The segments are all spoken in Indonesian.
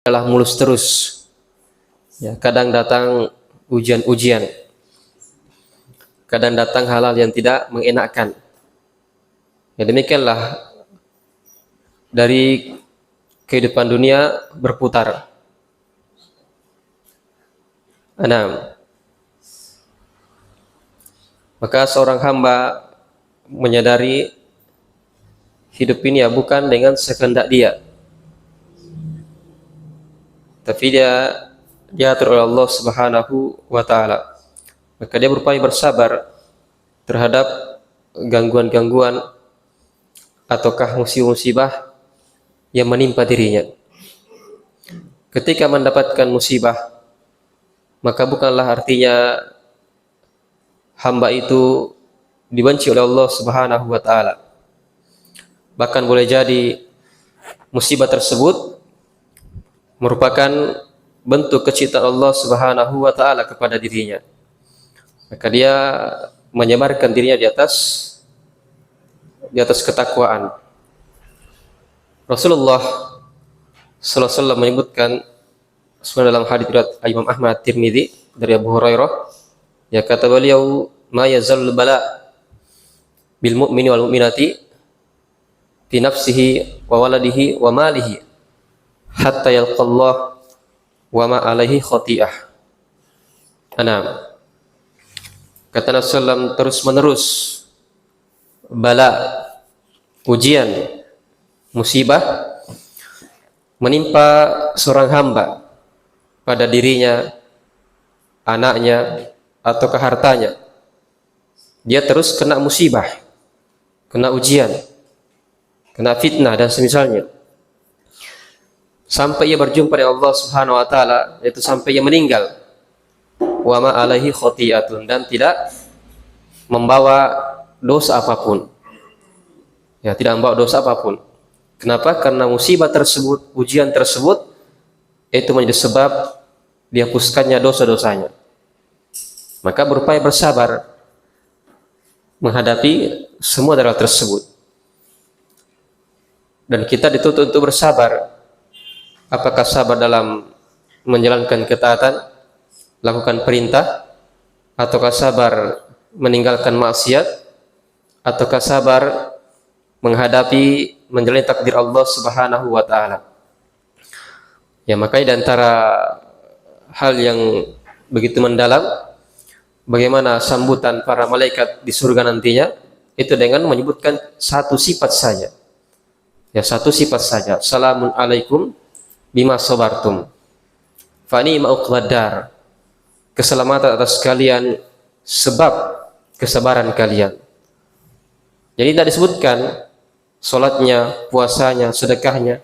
adalah mulus terus. Ya, kadang datang ujian-ujian, kadang datang hal-hal yang tidak mengenakkan. Ya, demikianlah dari kehidupan dunia berputar. Maka seorang hamba menyadari hidup ini ya bukan dengan sekehendak dia, tapi dia diatur oleh Allah Subhanahu wa taala. Maka dia berupaya bersabar terhadap gangguan-gangguan ataukah musibah yang menimpa dirinya. Ketika mendapatkan musibah, maka bukanlah artinya hamba itu dibenci oleh Allah Subhanahu wa taala. Bahkan boleh jadi musibah tersebut merupakan bentuk kecintaan Allah Subhanahu wa taala kepada dirinya. Maka dia menyebarkan dirinya di atas ketakwaan. Rasulullah sallallahu alaihi wasallam menyebutkan dalam hadis riwayat Imam Ahmad Tirmidzi dari Abu Hurairah, ya kata beliau, ma yazal bala bil mu'mini wal mu'minati fi nafsihi wa waladihi wa malihi hatta yalqallah wa ma alaihi khati'ah. Kata Rasulullah, terus menerus bala, ujian, musibah menimpa seorang hamba pada dirinya, anaknya, atau hartanya. Dia terus kena musibah, kena ujian, kena fitnah dan semisalnya, sampai ia berjumpa dengan Allah Subhanahu wa taala, yaitu sampai ia meninggal. Wa ma alaihi khati'atun, dan tidak membawa dosa apapun. Ya, tidak membawa dosa apapun. Kenapa? Karena musibah tersebut, ujian tersebut itu menjadi sebab dihapuskannya dosa-dosanya. Maka berupaya bersabar menghadapi semua hal tersebut. Dan kita dituntut untuk bersabar. Apakah sabar dalam menjalankan ketaatan, lakukan perintah, ataukah sabar meninggalkan maksiat, ataukah sabar menghadapi menjalani takdir Allah Subhanahu wa taala. Ya, makanya di antara hal yang begitu mendalam bagaimana sambutan para malaikat di surga nantinya itu dengan menyebutkan satu sifat saja. Ya, satu sifat saja. Salamun alaikum bima sabartum. Fa ni'ma uqbad dar. Keselamatan atas kalian sebab kesabaran kalian. Jadi tidak disebutkan salatnya, puasanya, sedekahnya,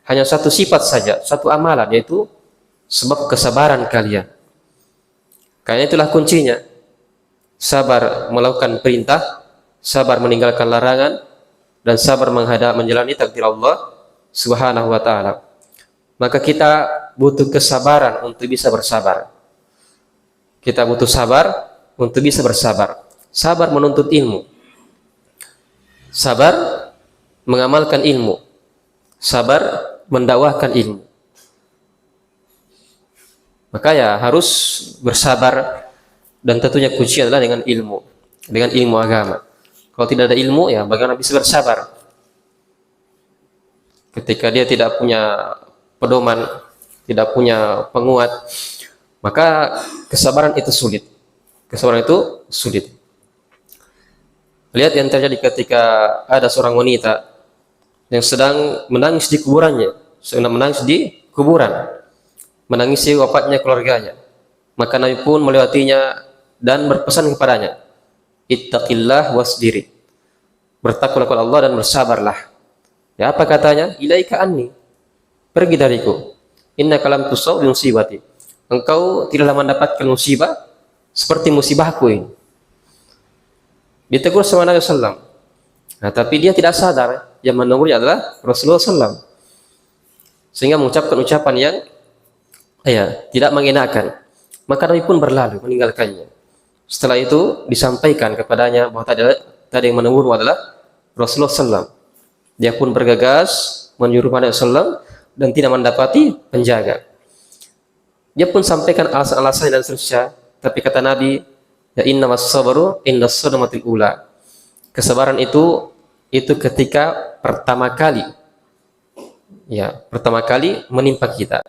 hanya satu sifat saja, satu amalan, yaitu sebab kesabaran kalian. Karena itulah kuncinya, sabar melakukan perintah, sabar meninggalkan larangan, dan sabar menjalani takdir Allah Subhanahu wa taala. Maka kita butuh kesabaran untuk bisa bersabar. Kita butuh sabar untuk bisa bersabar. Sabar menuntut ilmu. Sabar mengamalkan ilmu. Sabar mendakwahkan ilmu. Maka ya harus bersabar, dan tentunya kunci adalah dengan ilmu. Dengan ilmu agama. Kalau tidak ada ilmu, ya bagaimana bisa bersabar? Ketika dia tidak punya pedoman, tidak punya penguat, maka kesabaran itu sulit. Kesabaran itu sulit. Lihat yang terjadi ketika ada seorang wanita yang sedang menangis di kuburannya, sedang menangis di kuburan, menangisi wafatnya keluarganya. Maka Nabi pun melewatinya dan berpesan kepadanya, ittaqillah wasbiri. Bertakwalah kepada Allah dan bersabarlah. Ya, apa katanya? Ilaika anni. Pergi dariku. Innaka lam tusab bi musibati. Engkau tidaklah mendapatkan musibah seperti musibahku ini. Ditegur sama Nabi sallallahu. Nah, tapi dia tidak sadar yang menegurnya adalah Rasulullah sallallahu. Sehingga mengucapkan ucapan yang tidak mengenakan. Maka Nabi pun berlalu meninggalkannya. Setelah itu disampaikan kepadanya bahwa tadi yang menegur adalah Rasulullah sallallahu. Dia pun bergegas menyuruh Nabi sallallahu dan tidak mendapati penjaga. Dia pun sampaikan alasan-alasan dan seterusnya, tapi kata Nabi, ya innamas sabru indas sadamatil ula. Kesabaran itu ketika pertama kali menimpa kita.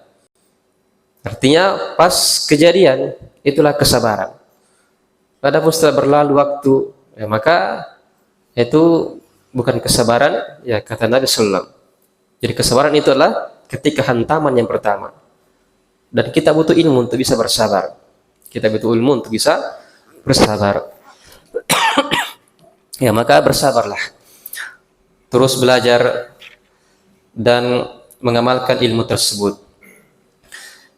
Artinya pas kejadian itulah kesabaran. Adapun setelah berlalu waktu, ya maka itu bukan kesabaran, ya kata Nabi sallallahu. Jadi kesabaran itu adalah ketika hantaman yang pertama. Dan kita butuh ilmu untuk bisa bersabar. Kita butuh ilmu untuk bisa bersabar. Ya maka bersabarlah. Terus belajar dan mengamalkan ilmu tersebut.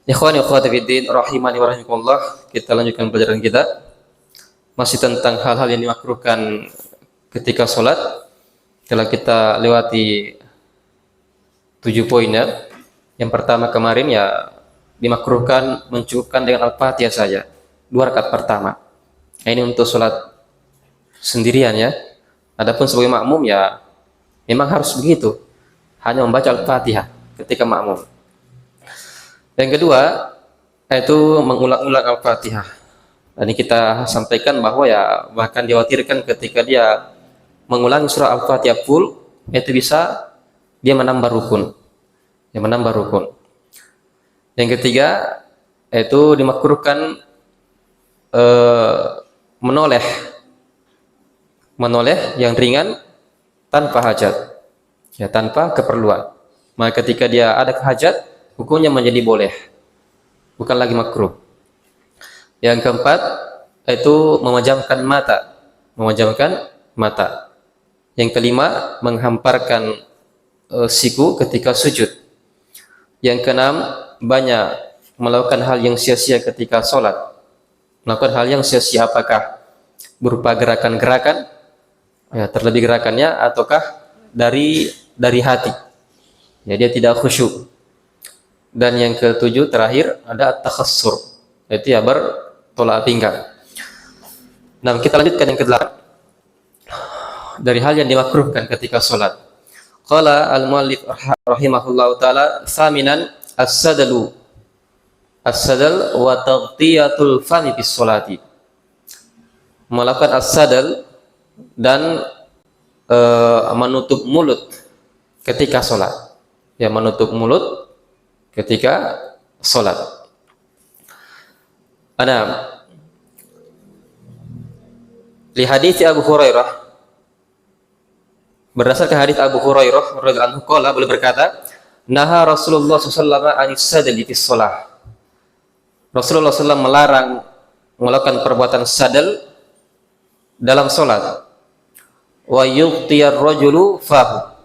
Ikhwani akhwati fiddin rahimani wa rahimakumullah, kita lanjutkan pelajaran kita. Masih tentang hal-hal yang dimakruhkan ketika sholat. Telah kita lewati 7 poinnya. Yang pertama kemarin ya dimakruhkan mencukupkan dengan Al-Fatihah saja 2 rakaat pertama. Nah, ini untuk sholat sendirian ya. Adapun sebagai makmum ya memang harus begitu. Hanya membaca Al-Fatihah ketika makmum. Yang kedua itu mengulang-ulang Al-Fatihah. Dan ini kita sampaikan bahwa ya bahkan dikhawatirkan ketika dia mengulangi surah Al-Fatihah full, itu bisa dia menambah rukun. Yang menambah rukun. Yang ketiga itu dimakruhkan menoleh yang ringan tanpa hajat, ya tanpa keperluan. Maka ketika dia ada hajat, hukumnya menjadi boleh, bukan lagi makruh. Yang keempat itu memejamkan mata. Yang kelima menghamparkan siku ketika sujud. Yang keenam banyak melakukan hal yang sia-sia ketika sholat. Melakukan hal yang sia-sia apakah berupa gerakan-gerakan, ya, terlebih gerakannya ataukah dari hati, ya dia tidak khusyuk. Dan yang ketujuh terakhir ada takhassur, yaitu ya bertolak pinggang. Nah, kita lanjutkan yang kedelapan dari hal yang dimakruhkan ketika sholat. Qala al-muallif rahimahullahu taala saminan as-sadal wa taghtiyatul fami bis sholati. Melakukan as-sadal dan menutup mulut ketika sholat. Ya, menutup mulut ketika sholat. Li hadits Abu Hurairah, berdasarkan hadits Abu Hurairah radhiyallahu anhu qala, boleh berkata, naha Rasulullah sallallahu alaihi wasallam anis sadali fi shalah. Rasulullah SAW melarang melakukan perbuatan sadal dalam salat. Wa yughtiya ar-rajulu fahu,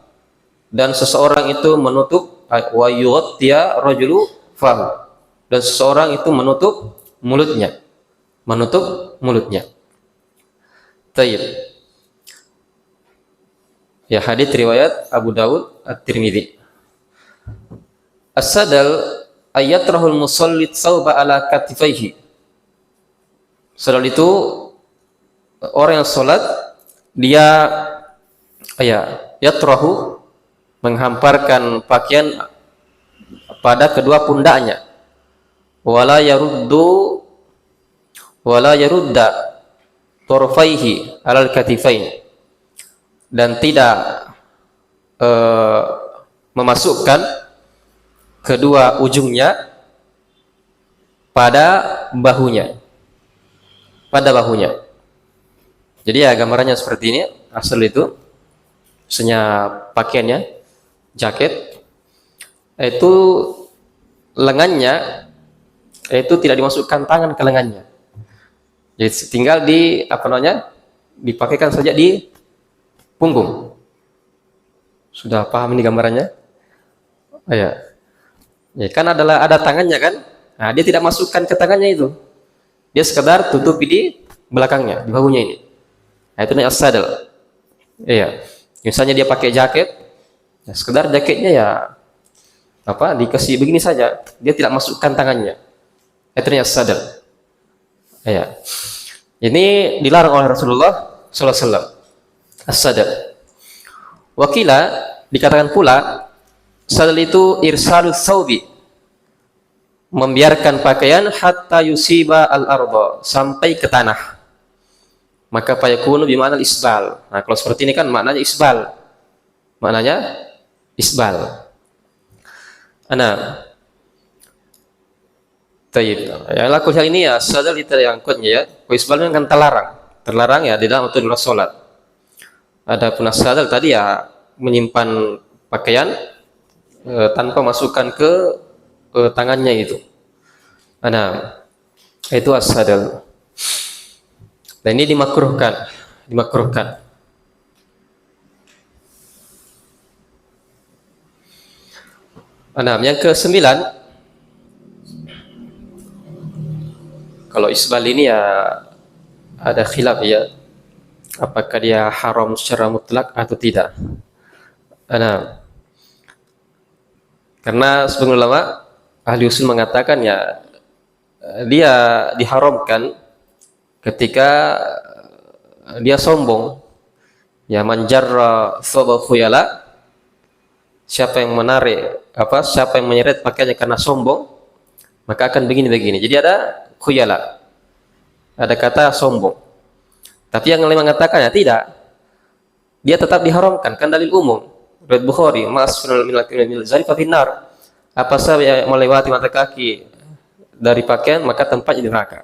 dan seseorang itu menutup, wa yughtiya ar-rajulu fahu, dan seseorang itu menutup mulutnya. Tayyib. Ya, hadits riwayat Abu Dawud At-Tirmidzi. As-sadal ayatrahul musallit sauba ala katifaihi. Sadal itu orang yang salat dia yatrahu menghamparkan pakaian pada kedua pundaknya. Wala yarudda torfaihi alal katifain, dan tidak memasukkan kedua ujungnya pada bahunya. Jadi ya gambarannya seperti ini. Asal itu misalnya pakaiannya jaket itu lengannya itu tidak dimasukkan tangan ke lengannya. Jadi tinggal dipakaikan saja di punggung. Sudah paham ini gambarannya? Ya, kan ada tangannya kan? Nah, dia tidak masukkan ke tangannya itu. Dia sekedar tutupi di belakangnya, di bahunya ini. Nah, itu namanya as-sadal. Iya. Misalnya dia pakai jaket, ya sekedar jaketnya ya dikasih begini saja, dia tidak masukkan tangannya. Itu namanya as-sadal. Iya. Ini dilarang oleh Rasulullah sallallahu alaihi wasallam. As-sadal. Wakila dikatakan pula Sadal itu irsalus thawbi, membiarkan pakaian hatta yusiba al-arda, sampai ke tanah. Maka fayakunu bima'na isbal. Nah, kalau seperti ini kan maknanya isbal. Maknanya isbal. Ana tayyib. Ya laku hal ini ya sadal itu yang kuatnya ya. Isbal kan terlarang. Terlarang ya di dalam waktu salat. Adapun sadal tadi ya menyimpan pakaian tanpa masukkan ke tangannya itu. Ana itu as-sadal. Dan ini dimakruhkan. Nah, yang ke-9, kalau isbal ini ya ada khilaf ya, apakah dia haram secara mutlak atau tidak. Nah, karena sebagian ulama ahli usul mengatakan ya dia diharamkan ketika dia sombong. Ya manjarra thawba khuyala, siapa yang menyeret pakaiannya karena sombong, maka akan begini-begini. Jadi ada khuyala, ada kata sombong. Tapi yang lain mengatakan ya tidak, dia tetap diharamkan, kan dalil umum riwayat Bukhari, masfurul minal zarifa finnar, apa saja yang melewati mata kaki dari pakaian maka tempatnya di neraka.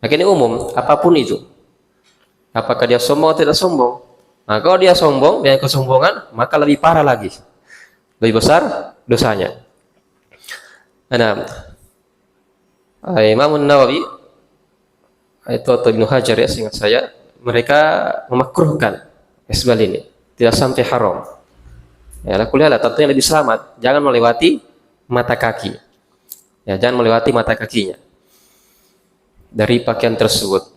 Maka ini umum, apapun itu. Apakah dia sombong atau tidak sombong? Nah, kalau dia sombong dengan kesombongan, maka lebih parah lagi, lebih besar dosanya. Nah, Imam Nawawi itu atau Ibnu Hajar ya, seingat saya, mereka memakruhkan isbal ini, tidak sampai haram. Ya, lakulah tentunya lebih selamat, jangan melewati mata kaki. Ya, jangan melewati mata kakinya dari pakaian tersebut.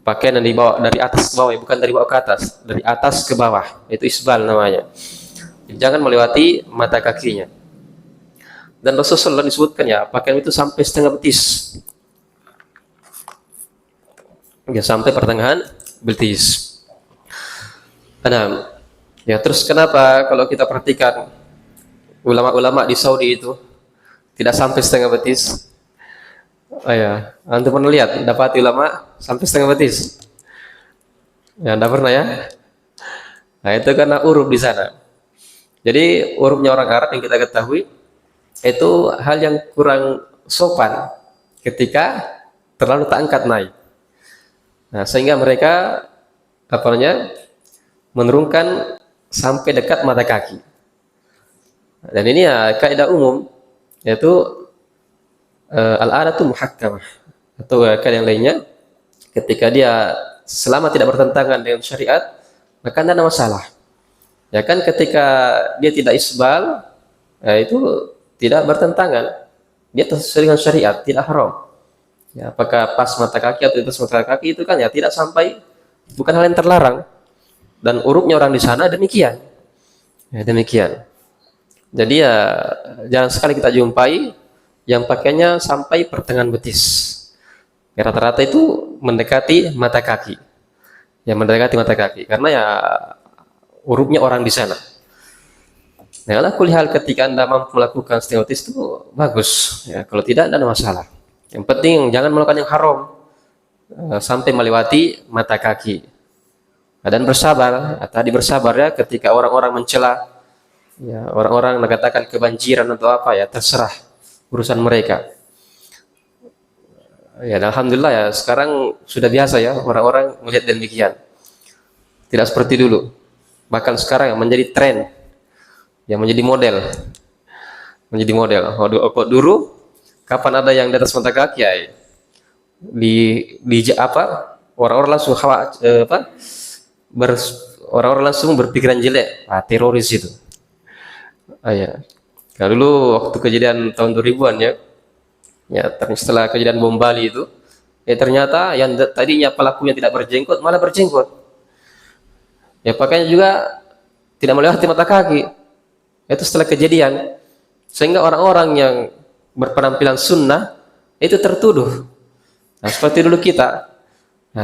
Pakaian yang dibawa dari atas ke bawah, bukan dari bawah ke atas, dari atas ke bawah, itu isbal namanya. Jangan melewati mata kakinya. Dan Rasulullah disebutkan ya, pakaian itu sampai setengah betis. Ya, sampai pertengahan betis. Nah, ya terus kenapa kalau kita perhatikan ulama-ulama di Saudi itu tidak sampai setengah betis? Oh ya, antum pernah lihat dapat ulama sampai setengah betis? Ya, enggak pernah ya? Nah, itu karena uruf di sana. Jadi urufnya orang Arab yang kita ketahui itu hal yang kurang sopan ketika terlalu tak angkat naik. Nah, sehingga mereka menurunkan sampai dekat mata kaki. Dan ini ya kaidah umum, yaitu al-'adatu muhakkamah, atau kaidah yang lainnya, ketika dia selama tidak bertentangan dengan syariat maka tidak ada masalah. Ya kan, ketika dia tidak isbal, ya itu tidak bertentangan, dia sesuai dengan syariat, tidak haram. Ya, apakah pas mata kaki atau itu mata kaki itu kan ya tidak sampai, bukan hal yang terlarang. Dan urupnya orang di sana demikian. Ya, demikian. Jadi ya jarang sekali kita jumpai yang pakainya sampai pertengahan betis. Ya, rata-rata itu mendekati mata kaki. Ya, mendekati mata kaki karena ya urupnya orang di sana. Nah, ala kulli hal ketika Anda mampu melakukan setengah betis itu bagus. Ya, kalau tidak ada masalah. Yang penting jangan melakukan yang haram sampai melewati mata kaki. Dan bersabar. Tadi bersabar ya ketika orang-orang mencela, ya, orang-orang mengatakan kebanjiran atau apa, ya terserah urusan mereka. Ya, alhamdulillah ya sekarang sudah biasa ya orang-orang melihat demikian. Tidak seperti dulu. Bahkan sekarang yang menjadi tren, yang menjadi model. Menjadi model. Kok dulu kapan ada yang di atas mata kaki ya? Orang-orang langsung orang-orang langsung berpikiran jelek, teroris itu. Ya. Kalau dulu waktu kejadian tahun 2000-an ya setelah kejadian bom Bali itu, ternyata yang tadinya pelakunya tidak berjenggot malah berjenggot. Ya, pakainya juga tidak melewati mata kaki. Itu setelah kejadian, sehingga orang-orang yang berpenampilan sunnah itu tertuduh. Nah, seperti dulu kita,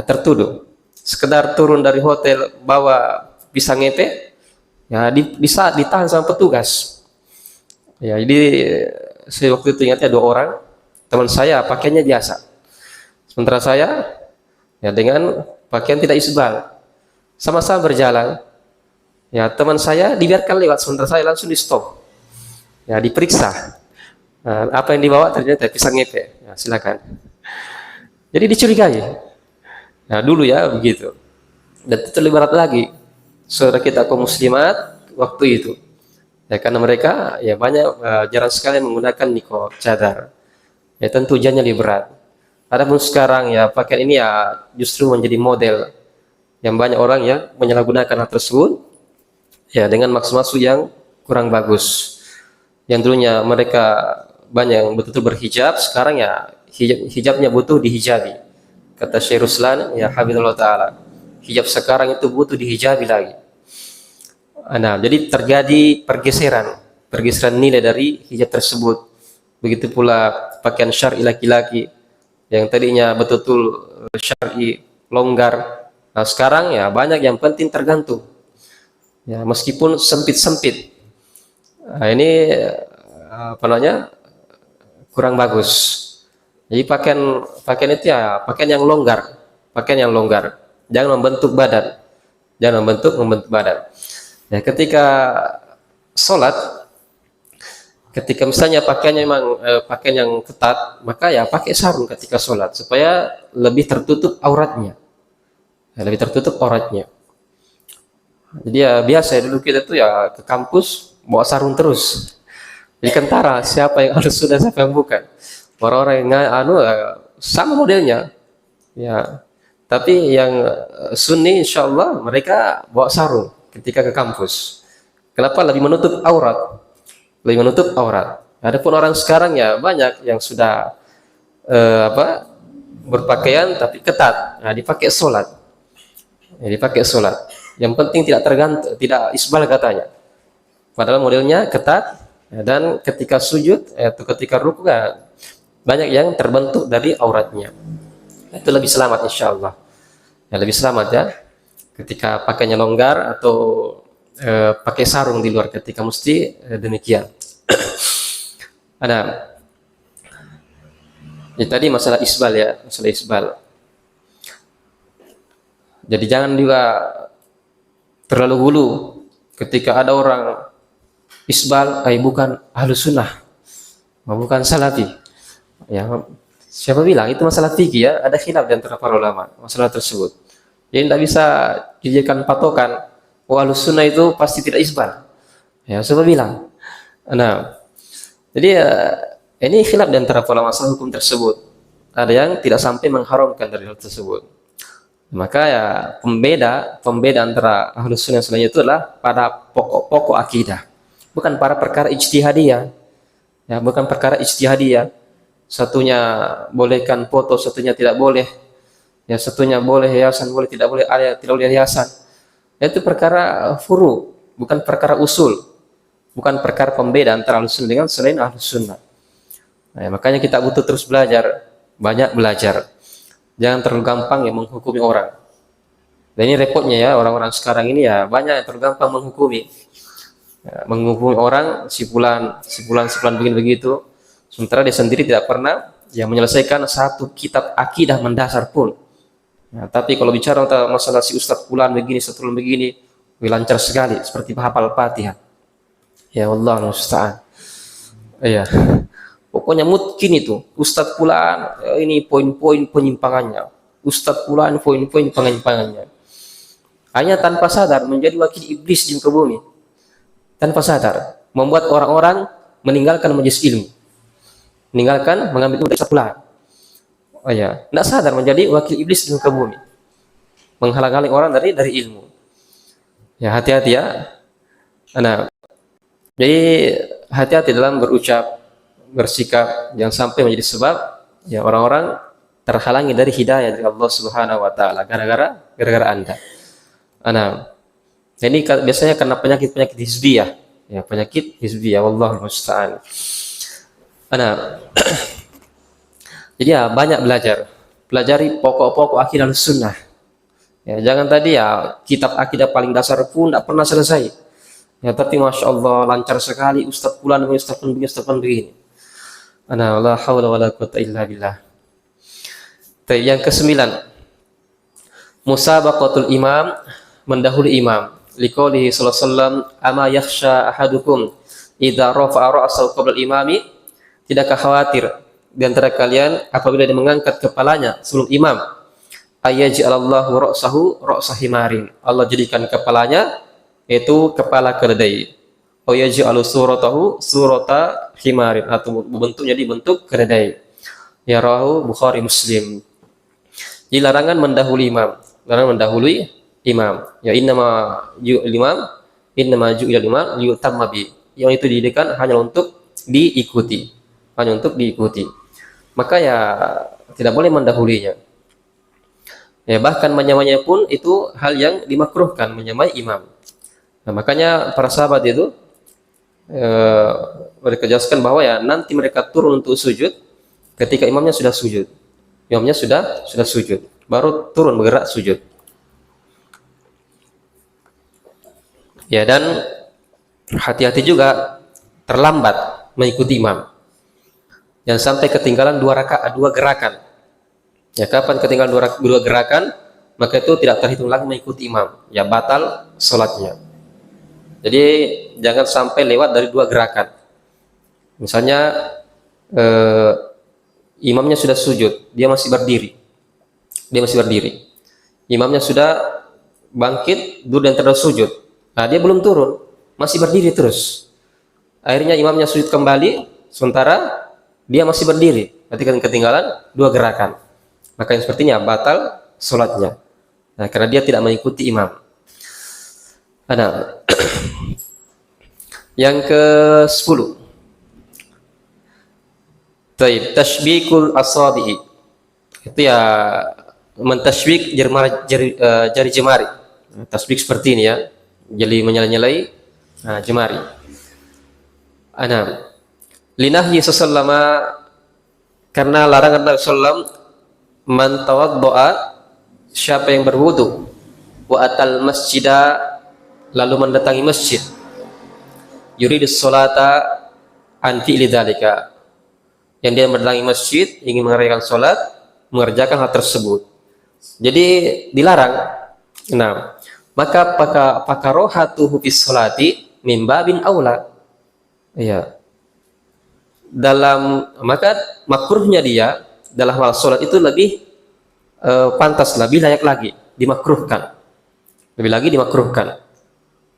tertuduh. Sekedar turun dari hotel bawa pisang ngepe, ya ditahan sama petugas. Ya, jadi saya waktu itu ingatnya 2 orang, teman saya pakaiannya biasa. Sementara saya ya dengan pakaian tidak isbal. Sama-sama berjalan. Ya, teman saya dibiarkan lewat, sementara saya langsung di stop. Ya, diperiksa. Nah, apa yang dibawa ternyata pisang ngepek. Ya, silakan. Jadi dicurigai. Nah, dulu ya begitu. Dan itu lebih berat lagi. Saudara kita kaum muslimat waktu itu. Ya, karena mereka ya banyak jarang sekali menggunakan niqab cadar. Ya tentu hujannya lebih berat. Adapun sekarang ya pakaian ini ya justru menjadi model yang banyak orang yang menyalahgunakan hal tersebut ya dengan maksud-maksud yang kurang bagus. Yang dulunya mereka banyak yang betul-betul berhijab, sekarang ya hijabnya butuh dihijabi. Kata Syekh Ruslan ya hafizallahu taala, hijab sekarang itu butuh dihijabi lagi. Nah, jadi terjadi pergeseran nilai dari hijab tersebut. Begitu pula pakaian syar'i laki-laki yang tadinya betul-betul syar'i longgar. Nah, sekarang ya banyak yang penting tergantung. Ya, meskipun sempit-sempit. Nah, ini apa namanya? Kurang bagus. Jadi pakaian itu ya pakaian yang longgar, pakaian yang longgar. Jangan membentuk badan. Jangan membentuk badan. Ya, ketika sholat, ketika misalnya pakaiannya memang pakaian yang ketat, maka ya pakai sarung ketika sholat supaya lebih tertutup auratnya. Ya, lebih tertutup auratnya. Jadi ya biasa ya dulu kita tuh ya ke kampus bawa sarung terus. Jadi kentara siapa yang harus sudah siapa yang bukan. Orang-orang yang sama modelnya. Ya. Tapi yang Sunni insya Allah mereka bawa sarung ketika ke kampus. Kenapa? Lebih menutup aurat. Lebih menutup aurat. Adapun orang sekarang ya banyak yang sudah berpakaian tapi ketat. Nah, dipakai sholat. Ya, dipakai sholat. Yang penting tidak tergantung, tidak isbal katanya. Padahal modelnya ketat ya, dan ketika sujud atau ketika rukuk ya, banyak yang terbentuk dari auratnya. Itu lebih selamat insya Allah. Ya, lebih selamat ya. Ketika pakainya longgar atau pakai sarung di luar ketika mesti demikian. Ada. Ya, tadi masalah isbal ya, masalah isbal. Jadi jangan juga terlalu hulu ketika ada orang isbal, bukan ahlus sunnah, bukan salafi. Ya, siapa bilang itu masalah fikih ya? Ada khilaf di antara para ulama masalah tersebut. Jadi tidak bisa dijadikan patokan. Ahlus sunnah itu pasti tidak isbal. Ya, siapa bilang? Nah, jadi ini khilaf di antara para ulama masalah hukum tersebut. Ada yang tidak sampai mengharamkan dari hal tersebut. Maka ya pembeda antara ahlus sunnah dan lainnya itu adalah pada pokok-pokok akidah, bukan para perkara ijtihadiyah. Ya, bukan perkara ijtihadiyah. Satunya bolehkan foto, satunya tidak boleh. Ya, satunya boleh hiasan, boleh tidak boleh, ada tidak boleh hiasan. Itu perkara furu, bukan perkara usul, bukan perkara pembeda antara ahlus sunnah dengan selain ahlus sunnah. Nah, makanya kita butuh terus belajar, banyak belajar. Jangan terlalu gampang ya menghukumi orang. Dan ini repotnya ya orang-orang sekarang ini ya banyak yang terlalu gampang menghukumi. Ya, menghukumi orang si fulan begini begitu. Sementara dia sendiri tidak pernah yang menyelesaikan satu kitab akidah mendasar pun. Ya, tapi kalau bicara tentang masalah si Ustadz fulan begini, setelah begini, lancar sekali seperti hafal Fatihah. Ya Allah musta'an. Iya. Pokoknya mungkin itu Ustadz Fulan ini poin-poin penyimpangannya, Ustadz Fulan poin-poin penyimpangannya. Hanya tanpa sadar menjadi wakil iblis di muka bumi. Tanpa sadar membuat orang-orang meninggalkan majelis ilmu, meninggalkan mengambil ilmu dari Ustadz Fulan. Oh ya, tidak sadar menjadi wakil iblis di muka bumi, menghalang-halangi orang dari ilmu. Ya hati-hati ya. Nah, jadi hati-hati dalam berucap, bersikap, jangan sampai menjadi sebab ya orang-orang terhalangi dari hidayah dari Allah Subhanahu wa taala gara-gara Anda. Nah, ini biasanya karena penyakit hizbiyah, ya penyakit hizbiyah, wallahu musta'an. Nah, jadi ya banyak belajar, pelajari pokok-pokok akidah sunnah. Ya, jangan tadi ya kitab akidah paling dasar pun tidak pernah selesai. Ya, tapi masya Allah lancar sekali Ustaz Fulan, Ustaz pun begini, Ustaz pun begini. Ana la haula wala quwata illa billah. Yang kesembilan, musabaqatul imam, mendahului imam. Liqaulihi sallallahu alaihi wasallam, ama yakhsha ahadukum idza rafa'a ra'sahu qabla al-imami, tidakkah khawatir di antara kalian apabila dia mengangkat kepalanya sebelum imam, ayaj'alallahu ra'sahu ra'sa himarin, Allah jadikan kepalanya itu kepala keledai, o yaj'alu suratahu surata himarin, atau bentuknya dibentuk keledai. Ya rawahu Bukhari Muslim. Jadi larangan mendahului imam, larangan mendahului imam. Ya innama ju'ilal imam liyutamma bi. Yang itu didirikan hanya untuk diikuti, hanya untuk diikuti. Maka ya tidak boleh mendahulinya. Ya bahkan menyamainya pun itu hal yang dimakruhkan, menyamai imam. Nah, makanya para sahabat itu mereka jelaskan bahwa ya nanti mereka turun untuk sujud ketika imamnya sudah sujud. Imamnya sudah sujud, baru turun bergerak sujud. Ya, dan hati-hati juga terlambat mengikuti imam. Yang sampai ketinggalan dua gerakan. Ya, kapan ketinggalan dua gerakan, maka itu tidak terhitung lagi mengikuti imam. Ya, batal sholatnya. Jadi jangan sampai lewat dari dua gerakan. Misalnya imamnya sudah sujud, dia masih berdiri. Imamnya sudah bangkit, duduk dan terus sujud. Nah, dia belum turun, masih berdiri terus. Akhirnya imamnya sujud kembali, sementara dia masih berdiri. Berarti kan ketinggalan dua gerakan. Maka yang sepertinya batal sholatnya. Nah, karena dia tidak mengikuti imam. Ada yang ke-10. Taib, tashbikul asabi'i. Itu ya mentashbik jari jemari. Tasbik seperti ini ya. Jadi menyala-nyalai jemari. Ana linahyi sallama, karena larangan Nabi sallam, man tawaddoa, siapa yang berwudu, wa atal masjida, lalu mendatangi masjid, yuridus sholata an fi'li dzalika, yang dia mendatangi masjid ingin mengerjakan sholat, mengerjakan hal tersebut. Jadi dilarang. Nah, maka pakarohatuhu fis sholati min babin aula. Ya. Maka makruhnya dia dalam hal sholat itu lebih pantas, lebih layak lagi dimakruhkan. Lebih lagi dimakruhkan.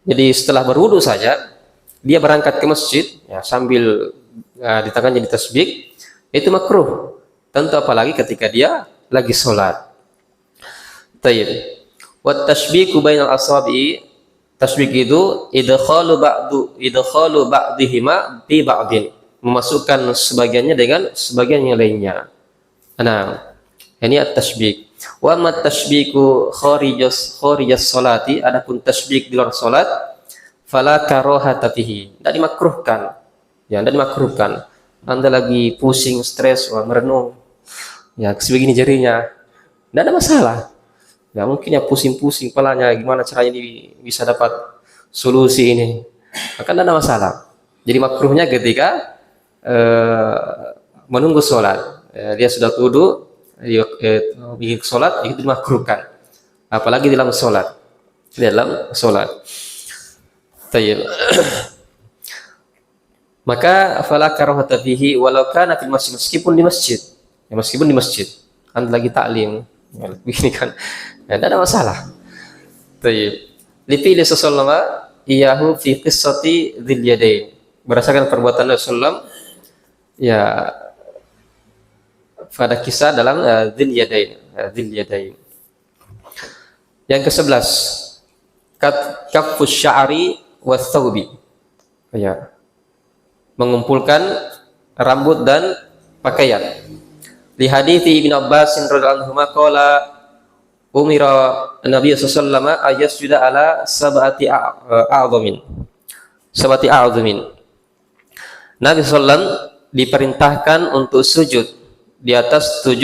Jadi setelah berwudu saja dia berangkat ke masjid ya, sambil di tangannya ditasbih, itu makruh. Tentu apalagi ketika dia lagi sholat. Tayyib. Wat tashbiku bainal asabi'i, tasbik itu idkhalu ba'dihima bi ba'din, memasukkan sebagiannya dengan sebagian yang lainnya. Nah, ini at-tashbik. Wa ma tashbiku kharijas sholati, adapun tasbik di luar salat, fala karahata fihi, tidak dimakruhkan. Ya, tidak dimakruhkan. Anda lagi pusing, stres, merenung, ya sebegini jarinya, tidak ada masalah. Ya mungkin ya pusing-pusing kepalanya, gimana caranya bisa dapat solusi ini, maka tidak ada masalah. Jadi makruhnya ketika menunggu sholat, dia sudah wudu, bikin sholat, itu dimakruhkan. Apalagi dalam sholat, Tayyib. Maka fala karahata fihi walau kana fil masjid, meskipun di masjid. Ya, meskipun di masjid. Anda lagi taklim, ya, begini kan. Ya, tidak ada masalah. Tayyib. Lifi sallallahu iyahu fi qissati dzil yadain. Berdasarkan perbuatan Rasulullah ya pada kisah dalam dzil yadain. Yang ke-11, kafus sya'ri was thawbi. Ya. Mengumpulkan rambut dan pakaian. Li hadithi Ibnu Abbas radhiyallahu anhu qala umira Nabi sallallahu alaihi wasallam ayasjuda ala sab'ati a'zamin. Nabi sallallahu diperintahkan untuk sujud di atas 7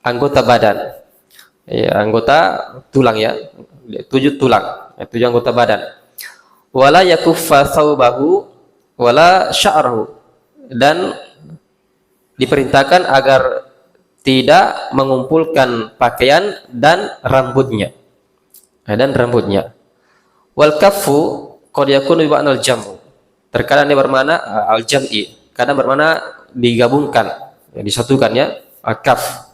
anggota badan. Ya, anggota tulang ya. 7 tulang, 7 anggota badan. wala yakuffa thawbahu wala sya'rahu, dan diperintahkan agar tidak mengumpulkan pakaian dan rambutnya. Wal kaffu qad yakunu bi ma'nal jam'u. Terkadang dia bermakna al-jam'i, kadang bermakna digabungkan, ya, disatukan ya, al-kaf.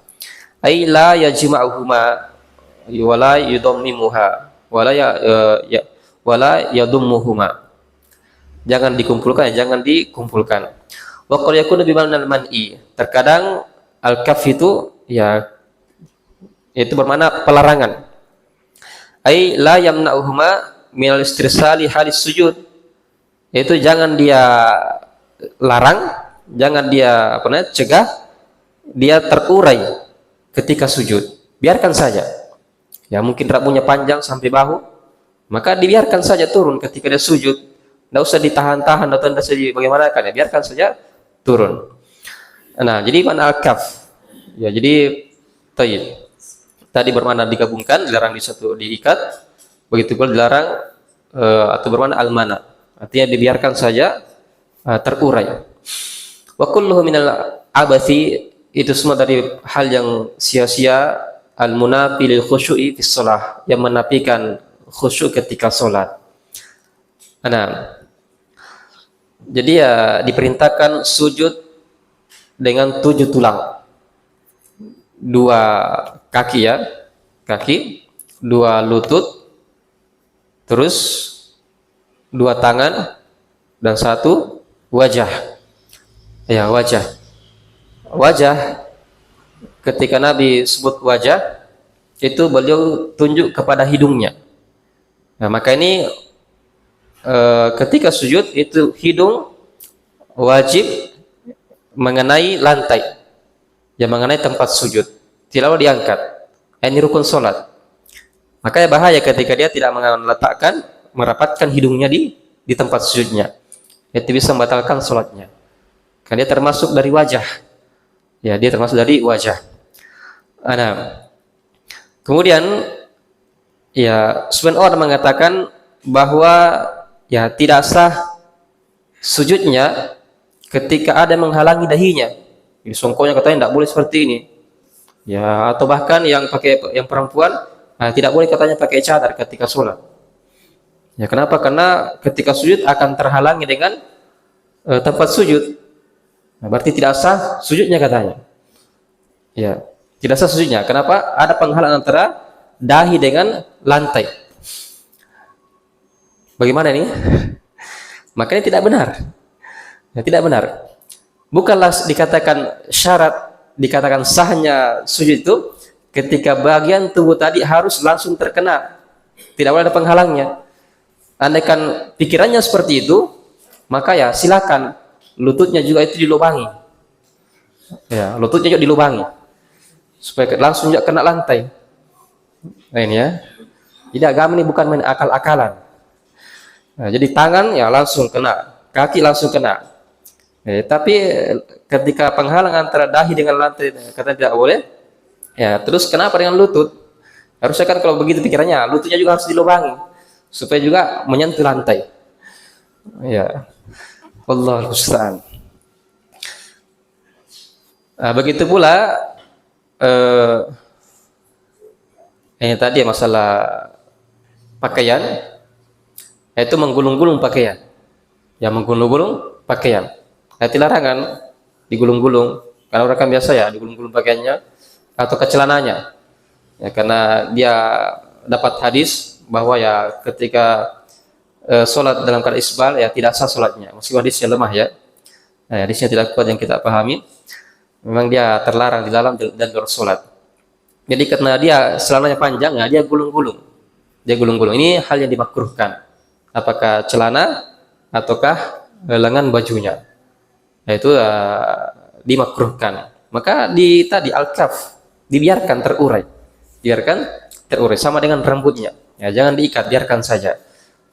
Ai la yajma'uhuma wala yudammimuha wala wala yadummuhuma. Jangan dikumpulkan, jangan dikumpulkan. Wa qad yakunu bi ma'nal man'i. Terkadang al-kaf itu ya itu bermakna pelarangan. Ai la yamna'uhuma minal istirsali halis sujud. Itu jangan dia larang, jangan dia cegah dia terurai ketika sujud. Biarkan saja. Ya mungkin rambutnya panjang sampai bahu, maka dibiarkan saja turun ketika dia sujud. Tidak usah ditahan-tahan atau tidak usah bagaimana kan, ya biarkan saja turun. Nah, jadi mana al-kaf. Ya, jadi tayyib. Tadi bermakna digabungkan, dilarang diikat. Begitu pula dilarang atau bermakna al-mana. Artinya dibiarkan saja terurai. Wa kulluhu minal abathi, itu semua dari hal yang sia-sia, al-munafi lil khusyu'i fi shalah, yang menafikan khusyuk ketika salat. Nah, jadi ya diperintahkan sujud dengan 7 tulang, 2 kaki ya, 2 lutut, terus 2 tangan, dan 1 wajah. Ya, wajah. Ketika Nabi sebut wajah, itu beliau tunjuk kepada hidungnya. Nah, maka ini ketika sujud itu hidung wajib mengenai lantai, yang mengenai tempat sujud, tidak boleh diangkat. Ini rukun solat. Makanya bahaya ketika dia tidak meletakkan, merapatkan hidungnya di tempat sujudnya, itu bisa membatalkan solatnya. Karena dia termasuk dari wajah. Ya, dia termasuk dari wajah. Nah, kemudian ya sebagian orang mengatakan bahwa ya tidak sah sujudnya ketika ada menghalangi dahinya. Jadi songkonya katanya tidak boleh seperti ini. Ya, atau bahkan yang perempuan tidak boleh katanya pakai cadar ketika sholat. Ya, kenapa? Karena ketika sujud akan terhalangi dengan tempat sujud. Nah, berarti tidak sah sujudnya katanya. Ya, tidak sah sujudnya. Kenapa? Ada penghalang antara dahi dengan lantai. Bagaimana ini? Makanya tidak benar. Ya, tidak benar. Bukanlah dikatakan syarat, dikatakan sahnya sujud itu ketika bagian tubuh tadi harus langsung terkena, tidak boleh ada penghalangnya. Andaikan pikirannya seperti itu, maka ya silakan lututnya juga itu dilubangi. Ya, lututnya juga dilubangi supaya langsung juga kena lantai. Nah, ini ya. Jadi agama ini bukan main akal-akalan. Nah, jadi tangan ya langsung kena, kaki langsung kena. Tapi ketika penghalang antara dahi dengan lantai katanya tidak boleh. Ya, terus kenapa dengan lutut? Harusnya kan kalau begitu pikirannya, lututnya juga harus dilubangi supaya juga menyentuh lantai. Ya, Allahu musta'an. Nah, begitu pula ini tadi masalah pakaian, yaitu menggulung-gulung pakaian. Ya, menggulung-gulung pakaian. Itu larangan digulung-gulung. Karena orang kan biasa ya digulung-gulung pakaiannya atau kecelananya. Ya, karena dia dapat hadis bahwa ya ketika sholat dalam keadaan isbal ya tidak sah sholatnya. Meskipun hadisnya lemah ya. Nah, hadisnya tidak kuat yang kita pahami. Memang dia terlarang di dalam dan luar sholat. Jadi karena dia celananya panjang ya dia gulung-gulung. Dia gulung-gulung. Ini hal yang dimakruhkan. Apakah celana ataukah lengan bajunya. Nah, itu dimakruhkan. Maka tadi al-kaf dibiarkan terurai. Biarkan terurai sama dengan rambutnya. Ya, jangan diikat, biarkan saja.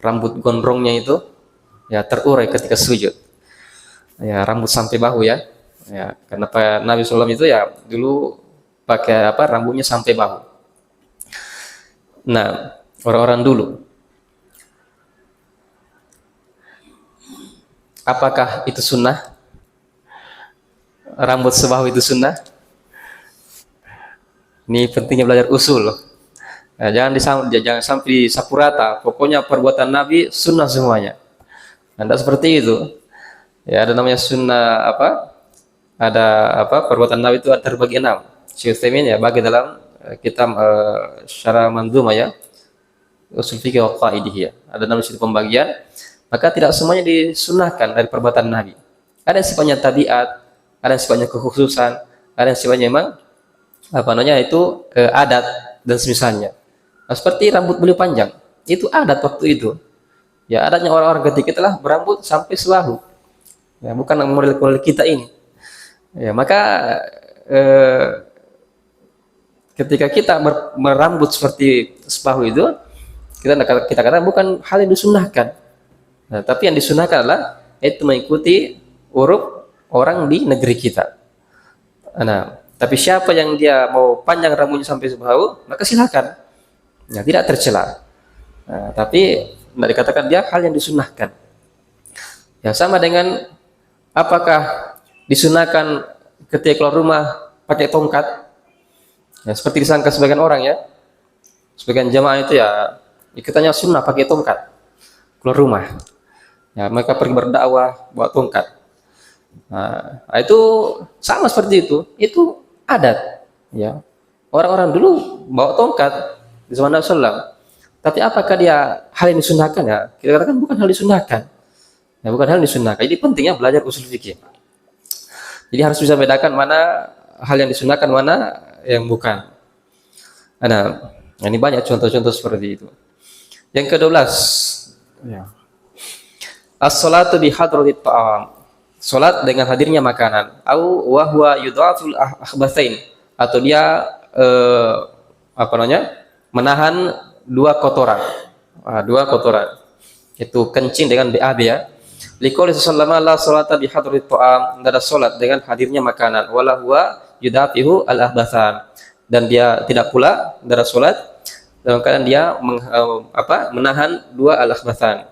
Rambut gondrongnya itu ya terurai ketika sujud. Ya, rambut sampai bahu ya. Ya, karena Nabi SAW itu ya dulu pakai rambutnya sampai bahu. Nah, orang-orang dulu. Apakah itu sunnah? Rambut sebahu itu sunnah? Ini pentingnya belajar usul. Nah, jangan sampai sapu rata. Pokoknya perbuatan Nabi sunnah semuanya. Anda seperti itu. Ya, ada namanya sunnah apa? Ada apa? Perbuatan Nabi itu terbagi 6. Syekh Utsaimin ya bagi dalam kitab Syarah Mandhumah ya. Usul fikih wa qaidih ya. Ada namanya situ pembagian. Maka tidak semuanya disunnahkan dari perbuatan Nabi. Ada yang sifatnya tabiat, ada yang sifatnya kekhususan, ada yang sifatnya memang apa namanya itu adat dan semisalnya. Nah, seperti rambut beliau panjang, itu adat waktu itu. Ya adatnya orang-orang ketika itulah berambut sampai sebahu. Ya bukan model-model kita ini. Ya maka ketika kita merambut seperti sebahu itu, kita katakan bukan hal yang disunnahkan. Nah, tapi yang disunahkan adalah itu mengikuti uruf orang di negeri kita. Nah, tapi siapa yang dia mau panjang rambutnya sampai sebahu, maka silakan. Ya, tidak tercela. Nah, tapi tidak dikatakan dia hal yang disunahkan. Ya, sama dengan apakah disunahkan ketika keluar rumah pakai tongkat? Ya, seperti disangka sebagian orang ya. Sebagian jamaah itu ya ikutannya sunnah pakai tongkat keluar rumah. Ya, mereka pergi berdakwah bawa tongkat. Nah, itu sama seperti itu. Itu adat. Ya, orang-orang dulu bawa tongkat di zaman Nabi Sallam. Tapi apakah dia hal yang disunahkan ya? Kita katakan bukan hal disunahkan. Ya, bukan hal yang disunahkan. Jadi pentingnya belajar usul fikih. Jadi harus bisa bedakan mana hal yang disunahkan, mana yang bukan. Nah, ini banyak contoh-contoh seperti itu. Yang ke-12. Ya. As-salatu bi hadratit ta'am. Salat dengan hadirnya makanan. Au wa huwa yudhaful akhbathain. Atau dia apa namanya? Menahan dua kotoran. Dua kotoran. Itu kencing dengan BAB ya. Liqouli sallallahu alaihi wasallam salata bi hadratit ta'am. Tidak ada salat dengan hadirnya makanan. Wala huwa yudafihu al-akhbathan. Dan dia tidak pula tidak ada salat dalam keadaan dia menahan dua al-akhbathan.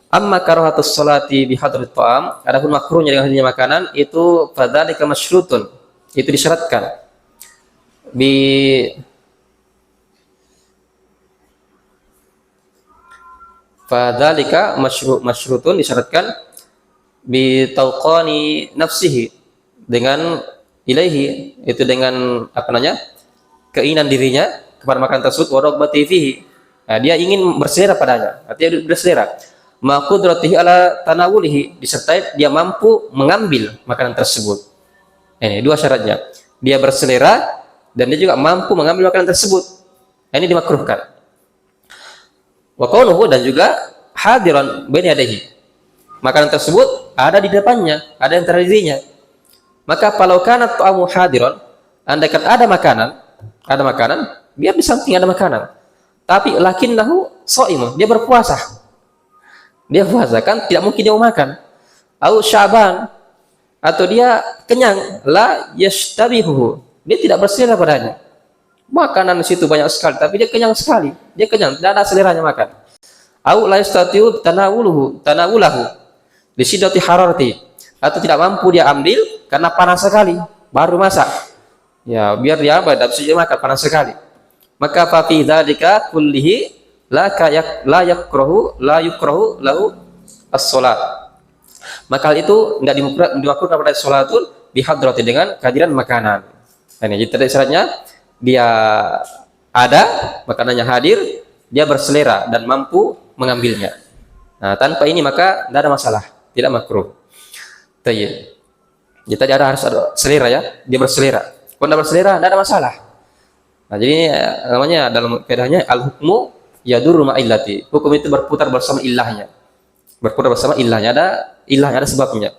Amma karahatus salati bi hadrat ta'am, adapun makruhnya dengan hadirnya makanan itu fadzalika masyrutun. Itu disyaratkan. Fadzalika masyrutun disyaratkan bi tauqani nafsihi dengan ilaihi, itu dengan apa namanya? Keinginan dirinya kepada makanan tersebut wa raghbati fihi. Nah, dia ingin berselera padanya. Artinya berselera. Maqudratihi ala tanawulihi, disertai dia mampu mengambil makanan tersebut. Ini dua syaratnya. Dia berselera dan dia juga mampu mengambil makanan tersebut. Ini dimakruhkan. Wa qawluhu, dan juga hadiran baina yadayhi. Makanan tersebut ada di depannya, ada yang terhadirinya. Maka kalau kana ta'amu hadiran, andaikan ada makanan, biar di samping ada makanan. Tapi lakinnahu shaimun, dia berpuasa. Dia puasa kan tidak mungkin dia mau makan. Au syaban, atau dia kenyang, la yashtabihu, dia tidak berselera padanya. Makanan di situ banyak sekali tapi dia kenyang sekali. Dia kenyang, tidak ada seleranya makan. Au la yastatiu tanawulahu li shiddati hararati, atau tidak mampu dia ambil karena panas sekali, baru masak. Ya, biar dia tidak bisa makan, panas sekali. Maka fa fi dzalika kullihi la yukrahu lahu as-salat. Maka hal itu tidak dimakruhkan pada salatul bihadrati, dengan kehadiran makanan. Nah, ini jadi syaratnya dia ada, makanannya hadir, dia berselera dan mampu mengambilnya. Nah, tanpa ini maka tidak ada masalah, tidak makruh. Tayyib. Jadi tadi harus ada selera ya, dia berselera. Kalau tidak berselera tidak ada masalah. Nah, jadi ini namanya dalam kaidahnya al-hukmu yadurru ma'illati. Hukum itu berputar bersama ilahnya. Berputar bersama ilahnya, ada sebabnya.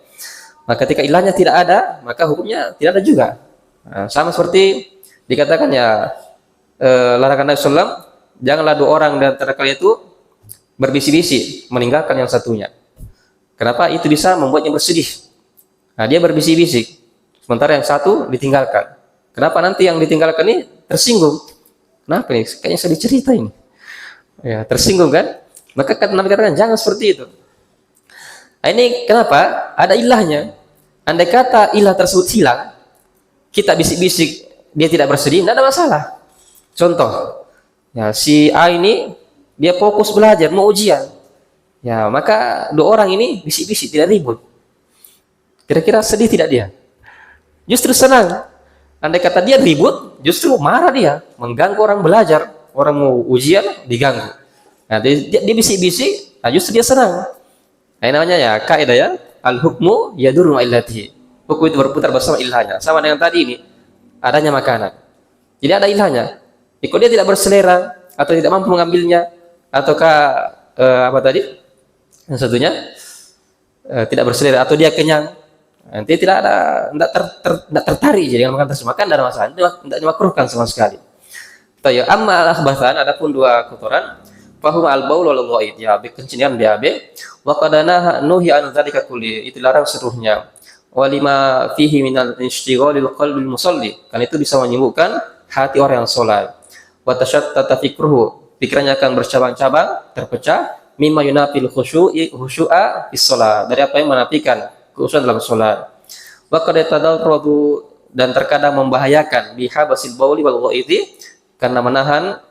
Nah, ketika ilahnya tidak ada, maka hukumnya tidak ada juga. Nah, sama seperti dikatakan ya larangan Nabi SAW, janganlah dua orang di antara kalian itu berbisik-bisik meninggalkan yang satunya. Kenapa? Itu bisa membuatnya bersedih. Nah, dia berbisik-bisik, sementara yang satu ditinggalkan. Kenapa nanti yang ditinggalkan ini tersinggung? Kenapa nih? Kayaknya saya dicerita ini. Ya, tersinggung kan? Maka Nabi katakan jangan seperti itu. Nah, ini kenapa? Ada ilahnya. Andai kata ilah tersebut hilang, kita bisik-bisik dia tidak bersedih, tidak ada masalah. Contoh, ya si A ini dia fokus belajar, mau ujian. Ya, maka dua orang ini bisik-bisik tidak ribut. Kira-kira sedih tidak dia? Justru senang. Andai kata dia ribut, justru marah dia, mengganggu orang belajar, orang mau ujian diganggu. Nah, dia bisik-bisik, nah justru dia senang. Nah, ini namanya ya kaidah ya, al hukmu yadurru illatihi. Hukum itu berputar bersama ilahnya. Sama dengan tadi ini, adanya makanan. Jadi ada ilahnya. Jika dia tidak berselera atau tidak mampu mengambilnya, ataukah apa tadi? Yang satunya tidak berselera atau dia kenyang, nanti tidak tertarik jadi makan tersebut, makan tidak ada masalah, tidak dimakruhkan sama sekali. Ya amma al-akhbathan, adapun dua kotoran, fahum al-baul wal ghaid, ya kencingan BAB, wa qadana nuhi an dzalika kulli, itu larang seluruhnya. Walima fihi minal inshtighalil qalbil musalli, kan itu bisa menyibukkan hati orang yang salat. Wa tashattata fikruhu, pikirannya akan bercabang-cabang, terpecah, mimma yunafil khusyu'a fis shalah, dari apa yang menafikan khusyuk dalam salat. Wa qad tadarradu, dan terkadang membahayakan bihabasil bauli wal ghaidi, karena menahan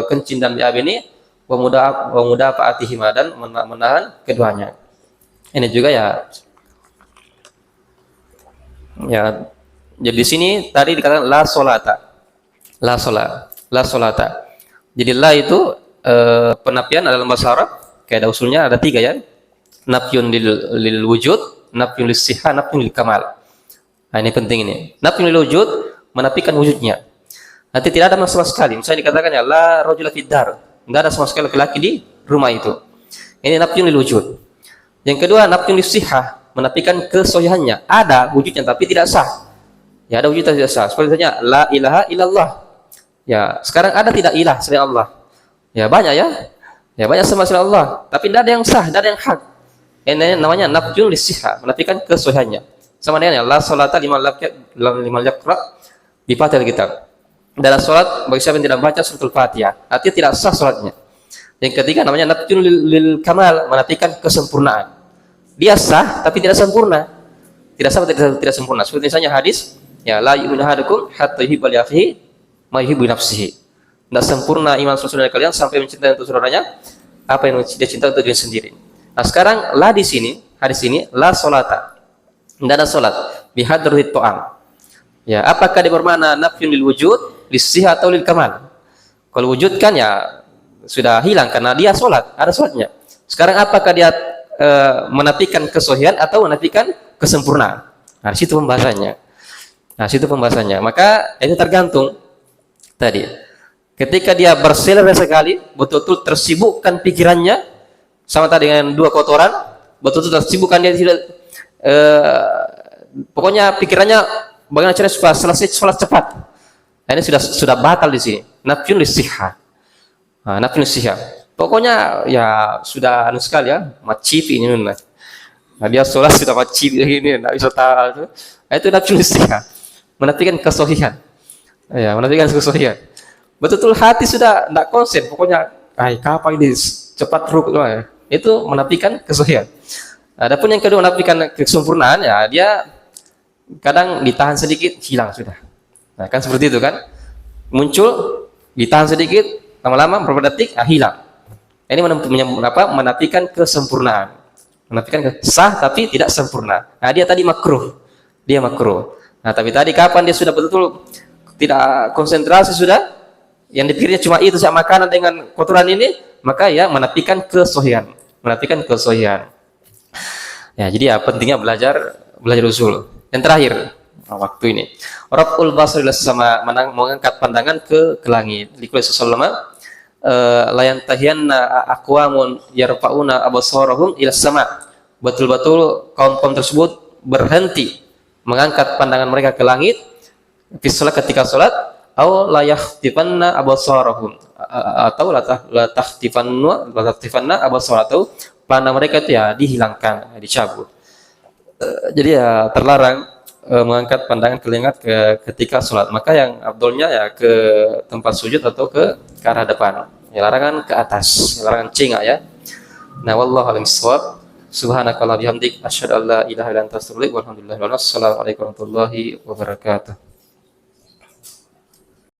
kencing dan BAB ini, wa mudafa'atihima, dan menahan keduanya. Ini juga ya jadi di sini tadi dikatakan la solata. Jadi la itu penafian dalam bahasa Arab, kaidah usulnya ada 3 ya. Nafyun lil wujud, nafyun lis sihah, nafyun lil kamal. Nah, ini penting ini. Nafyun lil wujud, menafikan wujudnya. Nanti tidak ada sama sekali. Misalnya dikatakan ya la rajula fid dar, enggak ada sama sekali laki-laki di rumah itu. Ini nafyun lil wujud. Yang kedua nafyun lis sihah, menafikan kesohihannya. Ada wujudnya tapi tidak sah. Ya, ada wujud tidak sah. Seperti misalnya la ilaha illallah. Ya, sekarang ada tidak ilah selain Allah. Ya, banyak ya. Ya, banyak sama selain Allah, tapi tidak ada yang sah, tidak ada yang hak. Ini namanya nafyun lis sihah, menafikan kesohihannya. Sama dengan ya la salata liman yaqra bi Fatihil kitab. Dalam salat bagi siapa yang tidak membaca suratul Fatihah, artinya tidak sah salatnya. Yang ketiga namanya nafyun lil kamal, menafikan kesempurnaan. Dia sah tapi tidak sempurna. Tidak sah tidak sempurna. Seperti misalnya hadis, ya la yu'minu ahadukum hatta yuhibba li akhihi ma yuhibbu nafsihi. Tidak sempurna iman saudara kalian sampai mencintai untuk saudaranya apa yang dia cinta untuk diri sendiri. Nah, sekarang la di sini, hadis ini la solata. Tidak ada salat bihadrut ta'am. Ya, apakah dia bermakna nafyun lil wujud, lisihah atau lil kamal? Kalau wujud kan ya sudah hilang karena dia salat, ada salatnya. Sekarang apakah dia menafikan kesohian atau menafikan kesempurnaan? Nah, situ pembahasannya. Maka itu tergantung tadi. Ketika dia berselera sekali, betul-betul tersibukkan pikirannya sama tadi dengan dua kotoran, betul-betul tersibukkan dia tidak pokoknya pikirannya bagaimana cara supaya selesai sholat cepat. Nah, ini sudah batal di sini. Nafyun lisihah. Nah, nafyun lisihah. Pokoknya ya sudah anu sekali ya, macip ini. Nah, dia sholat sudah macip ini, tidak bisa tahu. Nah, itu nafyun lisihah. Menafikan kesohihan. Ya, menafikan kesohihan. Betul-betul hati sudah tidak konsen. Pokoknya, kapan ini cepat rukuk ya. Itu menafikan kesohihan. Adapun yang kedua menafikan kesempurnaan, ya dia kadang ditahan sedikit hilang sudah. Nah, kan seperti itu kan? Muncul, ditahan sedikit, lama-lama beberapa detik hilang. Ini menafikan kesempurnaan. Menafikan sah tapi tidak sempurna. Nah, dia tadi makruh. Dia makruh. Nah, tapi tadi kapan dia sudah betul-betul tidak konsentrasi sudah, yang dipikirnya cuma itu saja makanan dengan kotoran ini, maka ya menafikan kesohihan. Menafikan kesohihan. Ya, jadi ya pentingnya belajar usul. Yang terakhir, waktu ini. Raf'ul basri sama mengangkat pandangan ke langit. Likulli sallama la yantahiyanna aqwamun yarfa'una absarahum ila sama. Betul-betul kaum-kaum tersebut berhenti mengangkat pandangan mereka ke langit fi shalat ketika salat, au la yahtifanna absarahum, atau la tahtifanna absarahum, pandang mereka itu ya dihilangkan, dicabut. Jadi ya terlarang mengangkat pandangan ketika sholat. Maka yang abdolnya ya ke tempat sujud atau ke arah depan. Ya, larangan ke atas, larangan cingak ya. Nah, wallahu a'lam bishawab. Subhanakallah bihamdik asyhadu an la ilaha illa anta astaghfiruka wa atubu ilaik. Wassalamualaikum warahmatullahi wabarakatuh.